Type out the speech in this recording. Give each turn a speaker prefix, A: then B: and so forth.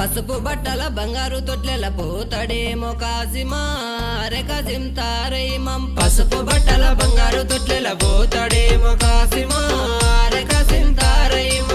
A: పసుపు బట్టల బంగారు తొట్లెల పోతాడేమో కాసిమా రే కాసిం తారైమం పసుపు బట్టల బంగారు తొట్లెల పోతాడేమో కాసిమా రే కాసిం తారైమం